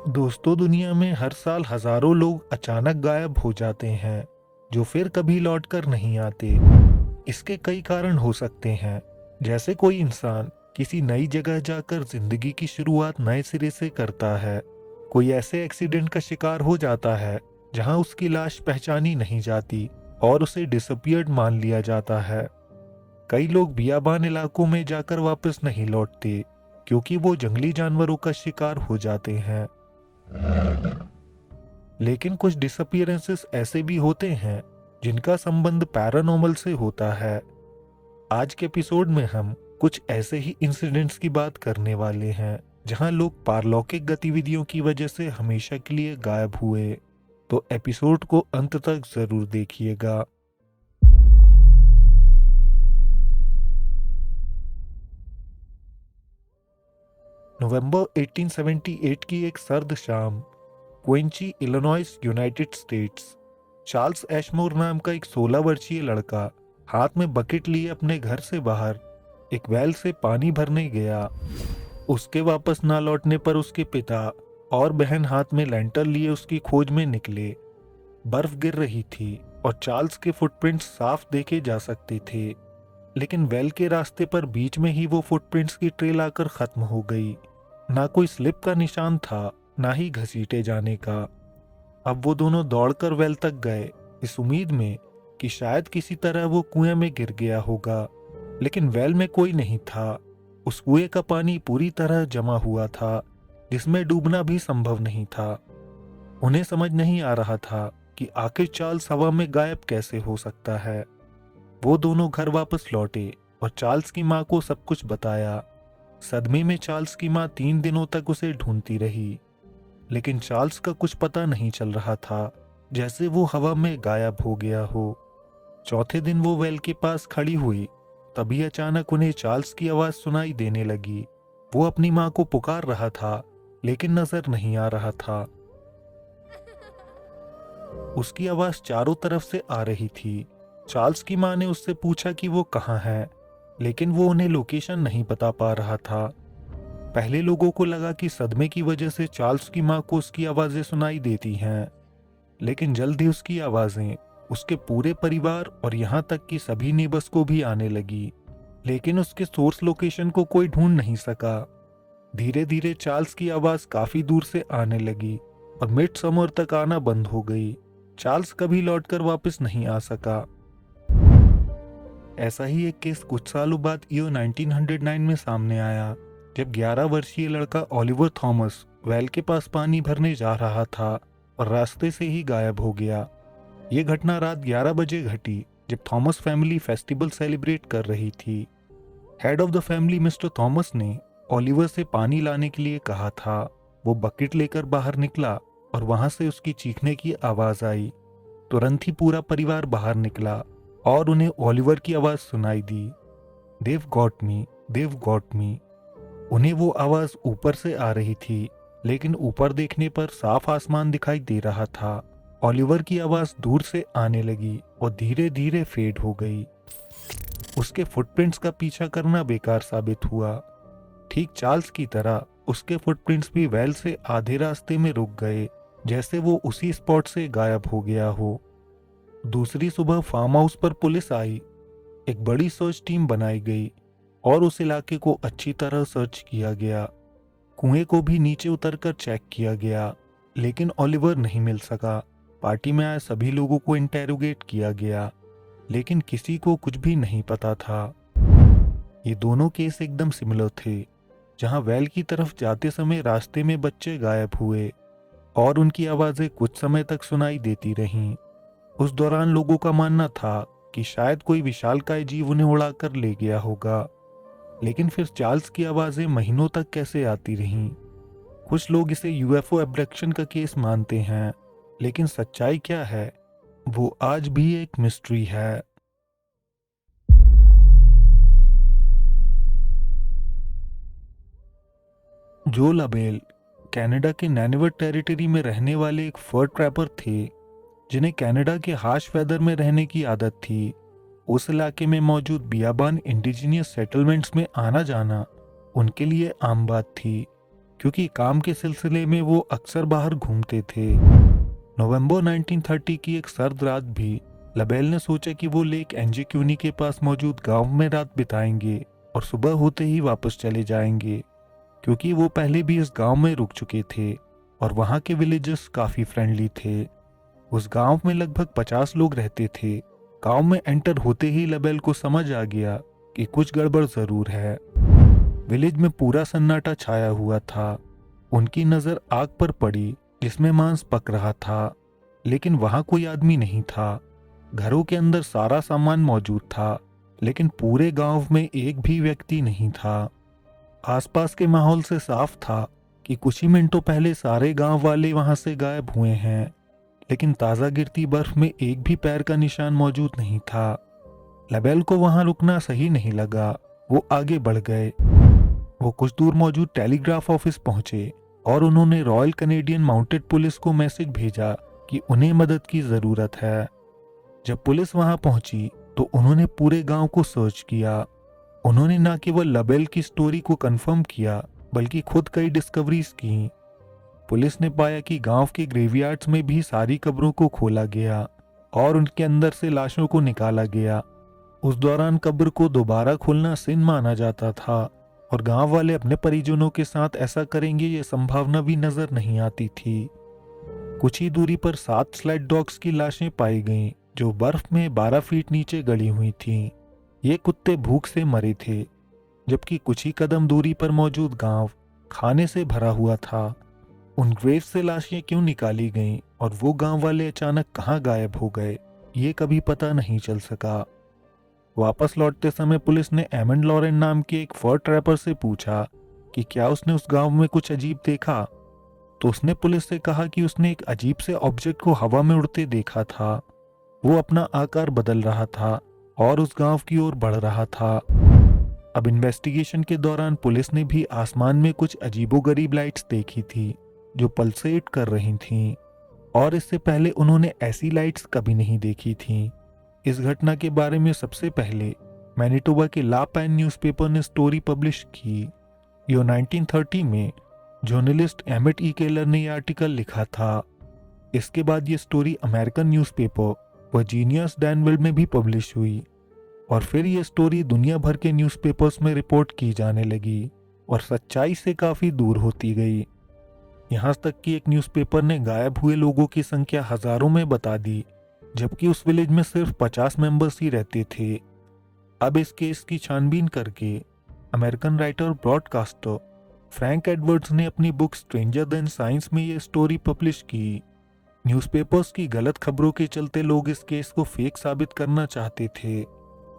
दोस्तों, दुनिया में हर साल हजारों लोग अचानक गायब हो जाते हैं, जो फिर कभी लौट कर नहीं आते। इसके कई कारण हो सकते हैं, जैसे कोई इंसान किसी नई जगह जाकर जिंदगी की शुरुआत नए सिरे से करता है। कोई ऐसे एक्सीडेंट का शिकार हो जाता है जहां उसकी लाश पहचानी नहीं जाती और उसे डिसअपियर्ड मान लिया जाता है। कई लोग बियाबान इलाकों में जाकर वापस नहीं लौटते, क्योंकि वो जंगली जानवरों का शिकार हो जाते हैं। लेकिन कुछ डिसअपियरेंसेस ऐसे भी होते हैं जिनका संबंध पैरानॉर्मल से होता है। आज के एपिसोड में हम कुछ ऐसे ही इंसिडेंट्स की बात करने वाले हैं जहां लोग पारलौकिक गतिविधियों की वजह से हमेशा के लिए गायब हुए। तो एपिसोड को अंत तक जरूर देखिएगा। नवंबर 1878 की एक सर्द शाम, क्विंची, इलिनॉइस, यूनाइटेड स्टेट्स। चार्ल्स एशमोर नाम का एक 16 वर्षीय लड़का हाथ में बकेट लिए अपने घर से बाहर एक वेल से पानी भरने गया। उसके वापस ना लौटने पर उसके पिता और बहन हाथ में लैंटर्न लिए उसकी खोज में निकले। बर्फ गिर रही थी और चार्ल्स के फुटप्रिंट्स साफ देखे जा सकते थे, लेकिन वेल के रास्ते पर बीच में ही वो फुटप्रिंट्स की ट्रेल आकर खत्म हो गई। ना कोई स्लिप का निशान था, ना ही घसीटे जाने का। अब वो दोनों दौड़कर वेल तक गए, इस उम्मीद में कि शायद किसी तरह वो कुएं में गिर गया होगा, लेकिन वेल में कोई नहीं था। उस कुएं का पानी पूरी तरह जमा हुआ था, जिसमें डूबना भी संभव नहीं था। उन्हें समझ नहीं आ रहा था कि आखिर चार्ल्स हवा में गायब कैसे हो सकता है। वो दोनों घर वापस लौटे और चार्ल्स की माँ को सब कुछ बताया। सदमे में चार्ल्स की माँ 3 दिनों तक उसे ढूंढती रही, लेकिन चार्ल्स का कुछ पता नहीं चल रहा था, जैसे वो हवा में गायब हो गया हो। चौथे दिन वो वेल के पास खड़ी हुई, तभी अचानक उन्हें चार्ल्स की आवाज सुनाई देने लगी। वो अपनी माँ को पुकार रहा था, लेकिन नजर नहीं आ रहा था। उसकी आवाज चारों तरफ से आ रही थी। चार्ल्स की माँ ने उससे पूछा कि वो कहाँ है, लेकिन वो उन्हें लोकेशन नहीं बता पा रहा था। पहले लोगों को लगा कि सदमे की वजह से चार्ल्स की माँ को उसकी आवाजें सुनाई देती हैं, लेकिन जल्द ही उसकी आवाजें उसके पूरे परिवार और यहाँ तक कि सभी नेबर्स को भी आने लगी। लेकिन उसके सोर्स लोकेशन को कोई ढूंढ नहीं सका। धीरे धीरे चार्ल्स की आवाज काफी दूर से आने लगी और मिड समर तक आना बंद हो गई। चार्ल्स कभी लौटकर वापस नहीं आ सका। ऐसा ही एक केस कुछ सालों बाद ईयर 1909 में सामने आया, जब 11 वर्षीय लड़का ओलिवर थॉमस वेल के पास पानी भरने जा रहा था और रास्ते से ही गायब हो गया। ये घटना रात 11 बजे घटी, जब थॉमस फैमिली फेस्टिवल सेलिब्रेट कर रही थी। Head of the family mister Thomas ने ओलिवर से पानी लाने के लिए कहा था। वो बकेट लेकर बाहर निकला और वहां से उसकी चीखने की आवाज आई। तुरंत ही पूरा परिवार बाहर निकला और उन्हें ओलिवर की आवाज सुनाई दी, देव गॉट मी, देव गॉट मी। उन्हें वो आवाज ऊपर से आ रही थी, लेकिन ऊपर देखने पर साफ आसमान दिखाई दे रहा था। ओलिवर की आवाज दूर से आने लगी और धीरे धीरे फेड हो गई। उसके फुटप्रिंट्स का पीछा करना बेकार साबित हुआ। ठीक चार्ल्स की तरह उसके फुटप्रिंट्स भी वेल से आधे रास्ते में रुक गए, जैसे वो उसी स्पॉट से गायब हो गया हो। दूसरी सुबह फार्म हाउस पर पुलिस आई। एक बड़ी सर्च टीम बनाई गई और उस इलाके को अच्छी तरह सर्च किया गया। कुएं को भी नीचे उतरकर चेक किया गया, लेकिन ओलिवर नहीं मिल सका। पार्टी में आए सभी लोगों को इंटेरोगेट किया गया, लेकिन किसी को कुछ भी नहीं पता था। ये दोनों केस एकदम सिमिलर थे, जहां वेल की तरफ जाते समय रास्ते में बच्चे गायब हुए और उनकी आवाजें कुछ समय तक सुनाई देती रहीं। उस दौरान लोगों का मानना था कि शायद कोई विशालकाय जीव उन्हें उड़ाकर ले गया होगा, लेकिन फिर चार्ल्स की आवाजें महीनों तक कैसे आती रहीं। कुछ लोग इसे यूएफओ एब्डक्शन का केस मानते हैं, लेकिन सच्चाई क्या है, वो आज भी एक मिस्ट्री है। जो लाबेल कनाडा के नैनवर टेरिटरी में रहने वाले एक फर ट्रैपर थे, जिन्हें कनाडा के हार्श वेदर में रहने की आदत थी। उस इलाके में मौजूद बियाबान इंडिजिनियस सेटलमेंट्स में आना जाना उनके लिए आम बात थी। क्योंकि काम के सिलसिले में वो अक्सर बाहर घूमते थे। नवंबर 1930 की एक सर्द रात भी लबेल ने सोचा कि वो लेक एंजिक्यूनी के पास मौजूद गांव में रात बिताएंगे और सुबह होते ही वापस चले जाएंगे, क्योंकि वो पहले भी इस गांव में रुक चुके थे और वहां के विलेजर्स काफी फ्रेंडली थे। उस गांव में लगभग 50 लोग रहते थे। गांव में एंटर होते ही लबेल को समझ आ गया कि कुछ गड़बड़ जरूर है। विलेज में पूरा सन्नाटा छाया हुआ था। उनकी नजर आग पर पड़ी जिसमें मांस पक रहा था, लेकिन वहां कोई आदमी नहीं था। घरों के अंदर सारा सामान मौजूद था, लेकिन पूरे गांव में एक भी व्यक्ति नहीं था। आसपास के माहौल से साफ था कि कुछ ही मिनटों पहले सारे गांव वाले वहां से गायब हुए हैं, लेकिन ताजा गिरती बर्फ में एक भी पैर का निशान मौजूद नहीं था। लबेल को वहां रुकना सही नहीं लगा। वो आगे बढ़ गए। वो कुछ दूर मौजूद टेलीग्राफ ऑफिस पहुंचे और उन्होंने रॉयल कैनेडियन माउंटेड पुलिस को मैसेज भेजा कि उन्हें मदद की जरूरत है। जब पुलिस वहां पहुंची तो उन्होंने पूरे गांव को सर्च किया। उन्होंने न केवल लबेल की स्टोरी को कंफर्म किया, बल्कि खुद कई डिस्कवरीज की। पुलिस ने पाया कि गांव के ग्रेवयार्ड्स में भी सारी कब्रों को खोला गया और उनके अंदर से लाशों को निकाला गया। उस दौरान कब्र को दोबारा खोलना सिन माना जाता था और गांव वाले अपने परिजनों के साथ ऐसा करेंगे ये संभावना भी नजर नहीं आती थी। कुछ ही दूरी पर 7 स्लेड डॉग्स की लाशें पाई गईं, जो बर्फ में 12 फीट नीचे गड़ी हुई थीं। ये कुत्ते भूख से मरे थे, जबकि कुछ ही कदम दूरी पर मौजूद गांव खाने से भरा हुआ था। उन ग्रेव से लाशें क्यों निकाली गईं और वो गांव वाले अचानक कहां गायब हो गए, ये कभी पता नहीं चल सका। वापस लौटते समय पुलिस ने एमंड लॉरेन नाम के एक फर ट्रैपर से पूछा कि क्या उसने उस गांव में कुछ अजीब देखा, तो उसने पुलिस से कहा कि उसने एक अजीब से ऑब्जेक्ट को हवा में उड़ते देखा था। वो अपना आकार बदल रहा था और उस गांव की ओर बढ़ रहा था। अब इन्वेस्टिगेशन के दौरान पुलिस ने भी आसमान में कुछ अजीबोगरीब लाइट्स देखी थी जो पल्सेट कर रही थीं, और इससे पहले उन्होंने ऐसी लाइट्स कभी नहीं देखी थीं। इस घटना के बारे में सबसे पहले मैनिटोबा के ला पैन न्यूज़पेपर ने स्टोरी पब्लिश की। यो 1930 में जर्नलिस्ट एमिट ई केलर ने यह आर्टिकल लिखा था। इसके बाद ये स्टोरी अमेरिकन न्यूज़पेपर वर्जीनियस डैनविल में भी पब्लिश हुई, और फिर ये स्टोरी दुनिया भर के न्यूज़पेपर्स में रिपोर्ट की जाने लगी और सच्चाई से काफ़ी दूर होती गई। यहाँ तक कि एक न्यूज़पेपर ने गायब हुए लोगों की संख्या हजारों में बता दी, जबकि उस विलेज में सिर्फ 50 मेंबर्स ही रहते थे। अब इस केस की छानबीन करके अमेरिकन राइटर और ब्रॉडकास्टर फ्रैंक एडवर्ड्स ने अपनी बुक स्ट्रेंजर देन साइंस में ये स्टोरी पब्लिश की। न्यूज़पेपर्स की गलत खबरों के चलते लोग इस केस को फेक साबित करना चाहते थे।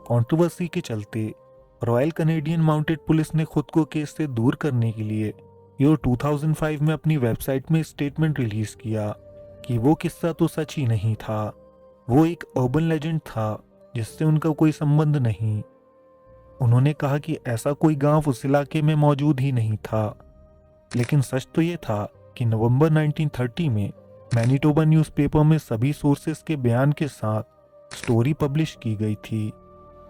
कंट्रोवर्सी के चलते रॉयल कैनेडियन माउंटेड पुलिस ने खुद को केस से दूर करने के लिए ईयर 2005 में अपनी वेबसाइट में स्टेटमेंट रिलीज किया कि वो किस्सा तो सच ही नहीं था, वो एक अर्बन लेजेंड था जिससे उनका कोई संबंध नहीं। उन्होंने कहा कि ऐसा कोई गांव उस इलाके में मौजूद ही नहीं था, लेकिन सच तो ये था कि नवंबर 1930 में मैनिटोबा न्यूज़पेपर में सभी सोर्सेस के बयान के साथ स्टोरी पब्लिश की गई थी।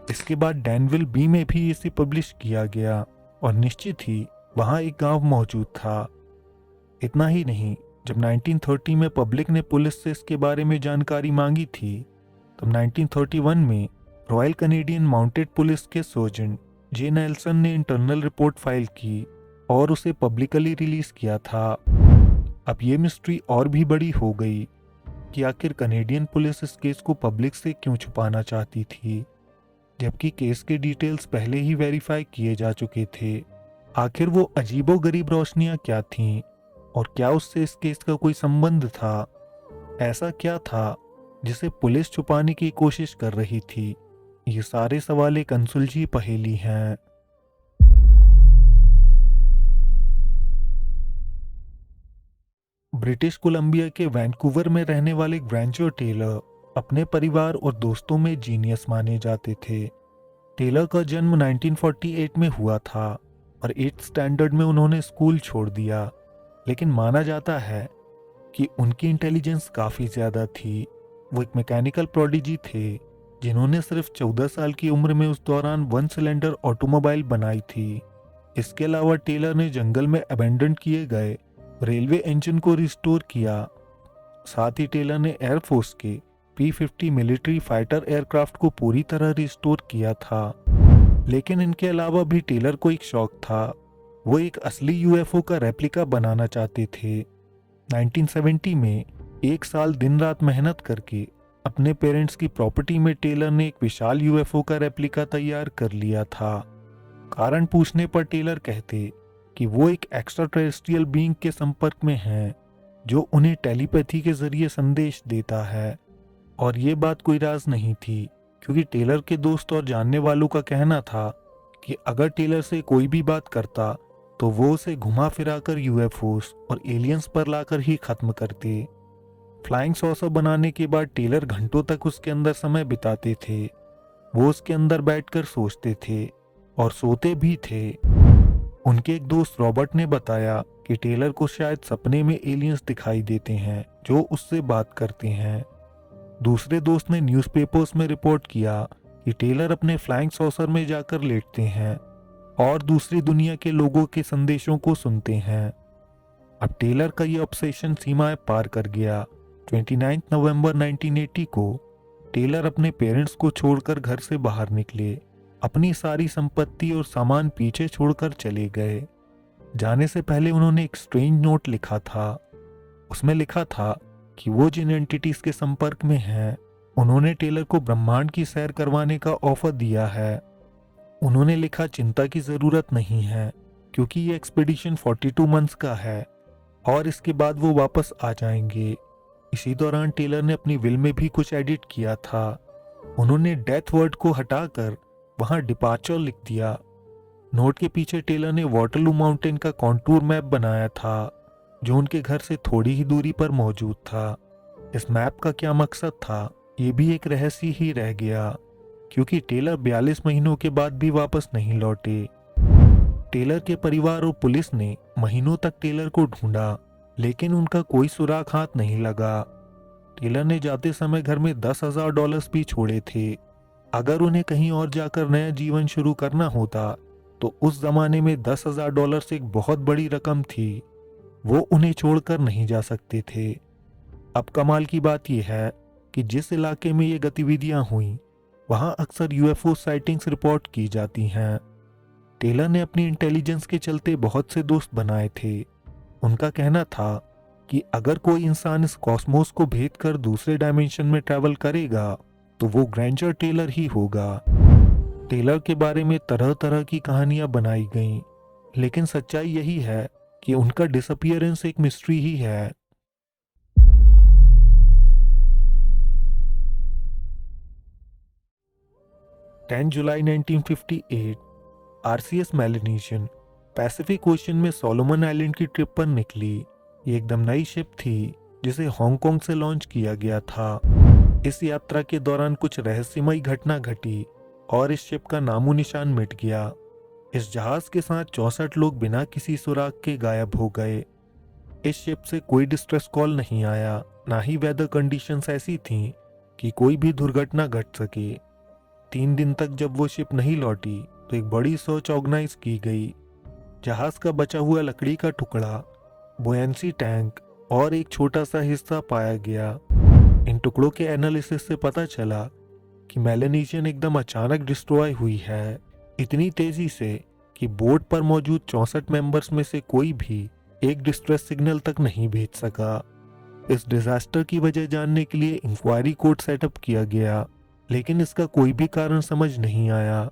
इसके बाद डैनविल बी में भी इसे पब्लिश किया गया और निश्चित ही वहां एक गांव मौजूद था। इतना ही नहीं, जब 1930 में पब्लिक ने पुलिस से इसके बारे में जानकारी मांगी थी, तब 1931 में रॉयल कैनेडियन माउंटेड पुलिस के सर्जन जे नेल्सन ने इंटरनल रिपोर्ट फाइल की और उसे पब्लिकली रिलीज किया था। अब ये मिस्ट्री और भी बड़ी हो गई कि आखिर कैनेडियन पुलिस इस केस को पब्लिक से क्यों छुपाना चाहती थी, जबकि केस के डिटेल्स पहले ही वेरीफाई किए जा चुके थे। आखिर वो अजीबोगरीब रोशनियां क्या थीं और क्या उससे इस केस का कोई संबंध था? ऐसा क्या था जिसे पुलिस छुपाने की कोशिश कर रही थी? ये सारे सवाल एक अनसुलझी पहेली हैं। ब्रिटिश कोलंबिया के वैंकूवर में रहने वाले ग्रैंजर टेलर अपने परिवार और दोस्तों में जीनियस माने जाते थे। टेलर का जन्म 1948 में हुआ था और 8th स्टैंडर्ड में उन्होंने स्कूल छोड़ दिया, लेकिन माना जाता है कि उनकी इंटेलिजेंस काफ़ी ज़्यादा थी। वो एक मैकेनिकल प्रोडिजी थे जिन्होंने सिर्फ 14 साल की उम्र में उस दौरान 1 सिलेंडर ऑटोमोबाइल बनाई थी। इसके अलावा टेलर ने जंगल में अबेंडन किए गए रेलवे इंजन को रिस्टोर किया। साथ ही टेलर ने एयरफोर्स के P-50 मिलिट्री फाइटर एयरक्राफ्ट को पूरी तरह रिस्टोर किया था। लेकिन इनके अलावा भी टेलर को एक शौक था, वो एक असली यूएफओ का रेप्लिका बनाना चाहते थे। 1970 में 1 साल दिन रात मेहनत करके अपने पेरेंट्स की प्रॉपर्टी में टेलर ने एक विशाल यूएफओ का रेप्लिका तैयार कर लिया था। कारण पूछने पर टेलर कहते कि वो एक एक्स्ट्रा टेरेस्ट्रियल बीइंग के संपर्क में हैं जो उन्हें टेलीपैथी के जरिए संदेश देता है। और ये बात कोई राज नहीं थी, क्योंकि टेलर के दोस्त और जानने वालों का कहना था कि अगर टेलर से कोई भी बात करता तो वो उसे घुमा फिराकर यूएफओस और एलियंस पर लाकर ही खत्म करते। फ्लाइंग सॉसर बनाने के बाद टेलर घंटों तक उसके अंदर समय बिताते थे। वो उसके अंदर बैठकर सोचते थे और सोते भी थे। उनके एक दोस्त रॉबर्ट ने बताया कि टेलर को शायद सपने में एलियंस दिखाई देते हैं जो उससे बात करते हैं। दूसरे दोस्त ने न्यूज़पेपर्स में रिपोर्ट किया कि टेलर अपने फ्लाइंग सॉसर में जाकर लेटते हैं और दूसरी दुनिया के लोगों के संदेशों को सुनते हैं। अब टेलर का ये ऑब्सेशन सीमाएं पार कर गया। 29 नवंबर 1980 को टेलर अपने पेरेंट्स को छोड़कर घर से बाहर निकले। अपनी सारी संपत्ति और सामान पीछे छोड़कर चले गए। जाने से पहले उन्होंने एक स्ट्रेंज नोट लिखा था। उसमें लिखा था कि वो जिन एंटिटीज के संपर्क में हैं, उन्होंने टेलर को ब्रह्मांड की सैर करवाने का ऑफर दिया है। उन्होंने लिखा, चिंता की जरूरत नहीं है क्योंकि ये एक्सपीडिशन 42 मंथ्स का है और इसके बाद वो वापस आ जाएंगे। इसी दौरान टेलर ने अपनी विल में भी कुछ एडिट किया था। उन्होंने डेथ वर्ड को हटाकर वहां डिपार्चर लिख दिया। नोट के पीछे टेलर ने वाटरलू माउंटेन का कॉन्टूर मैप बनाया था जो उनके घर से थोड़ी ही दूरी पर मौजूद था। इस मैप का क्या मकसद था, ये भी एक रहस्य ही रह गया, क्योंकि टेलर 42 महीनों के बाद भी वापस नहीं लौटे। टेलर के परिवार और पुलिस ने महीनों तक टेलर को ढूंढा, लेकिन उनका कोई सुराग हाथ नहीं लगा। टेलर ने जाते समय घर में $10,000 भी छोड़े थे। अगर उन्हें कहीं और जाकर नया जीवन शुरू करना होता तो उस जमाने में $10,000 एक बहुत बड़ी रकम थी। वो उन्हें छोड़कर नहीं जा सकते थे। अब कमाल की बात यह है कि जिस इलाके में ये गतिविधियां हुई वहां अक्सर यूएफओ साइटिंग्स रिपोर्ट की जाती हैं। टेलर ने अपनी इंटेलिजेंस के चलते बहुत से दोस्त बनाए थे। उनका कहना था कि अगर कोई इंसान इस कॉस्मोस को भेद कर दूसरे डायमेंशन में ट्रैवल करेगा तो वो ग्रैंजर टेलर ही होगा। टेलर के बारे में तरह तरह की कहानियां बनाई गईं, लेकिन सच्चाई यही है कि उनका डिसअपीयरेंस एक मिस्ट्री ही है। जुलाई 1958 आरसीएस मेलेनेशियन पैसिफिक ओशन में सोलोमन आइलैंड की ट्रिप पर निकली। ये एकदम नई शिप थी जिसे हांगकांग से लॉन्च किया गया था। इस यात्रा के दौरान कुछ रहस्यमयी घटना घटी और इस शिप का नामो निशान मिट गया। इस जहाज के साथ 64 लोग बिना किसी सुराग के गायब हो गए। इस शिप से कोई डिस्ट्रेस कॉल नहीं आया, ना ही वेदर कंडीशंस ऐसी थीं कि कोई भी दुर्घटना घट सके। 3 दिन तक जब वो शिप नहीं लौटी तो एक बड़ी सर्च ऑर्गेनाइज की गई। जहाज का बचा हुआ लकड़ी का टुकड़ा, बुयंसी टैंक और एक छोटा सा हिस्सा पाया गया। इन टुकड़ों के एनालिसिस से पता चला कि मेलेनेशियन एकदम अचानक डिस्ट्रॉय हुई है, इतनी तेजी से कि बोट पर मौजूद 64 मेंबर्स में से कोई भी एक डिस्ट्रेस सिग्नल तक नहीं भेज सका। इस डिजास्टर की वजह जानने के लिए इंक्वायरी कोर्ट सेटअप किया गया, लेकिन इसका कोई भी कारण समझ नहीं आया,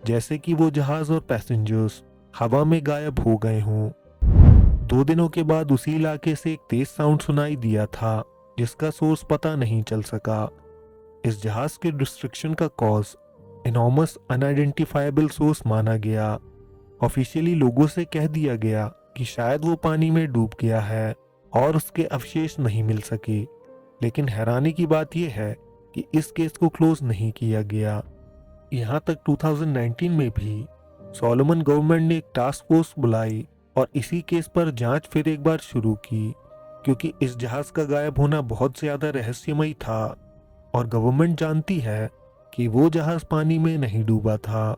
जैसे कि वो जहाज और पैसेंजर्स हवा में गायब हो गए हों। 2 दिनों के बाद उसी इलाके से एक तेज साउंड सुनाई दिया था जिसका सोर्स पता नहीं चल सका। इस जहाज के डिस्ट्रक्शन का कॉज इनॉर्मस अनआइडेंटिफाइबल सोर्स माना गया। ऑफिशियली लोगों से कह दिया गया कि शायद वो पानी में डूब गया है और उसके अवशेष नहीं मिल सके, लेकिन हैरानी की बात यह है कि इस केस को क्लोज नहीं किया गया। यहाँ तक 2019 में भी सोलोमन गवर्नमेंट ने एक टास्क फोर्स बुलाई और इसी केस पर जांच फिर एक बार शुरू की, क्योंकि इस जहाज का गायब होना बहुत ज्यादा रहस्यमयी था और गवर्नमेंट जानती है कि वो जहाज पानी में नहीं डूबा था।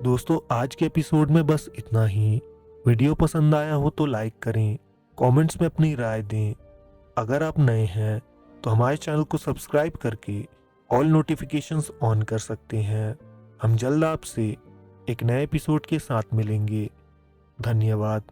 दोस्तों आज के एपिसोड में बस इतना ही। वीडियो पसंद आया हो तो लाइक करें, कमेंट्स में अपनी राय दें। अगर आप नए हैं तो हमारे चैनल को सब्सक्राइब करके ऑल नोटिफिकेशंस ऑन कर सकते हैं। हम जल्द आपसे एक नए एपिसोड के साथ मिलेंगे। धन्यवाद।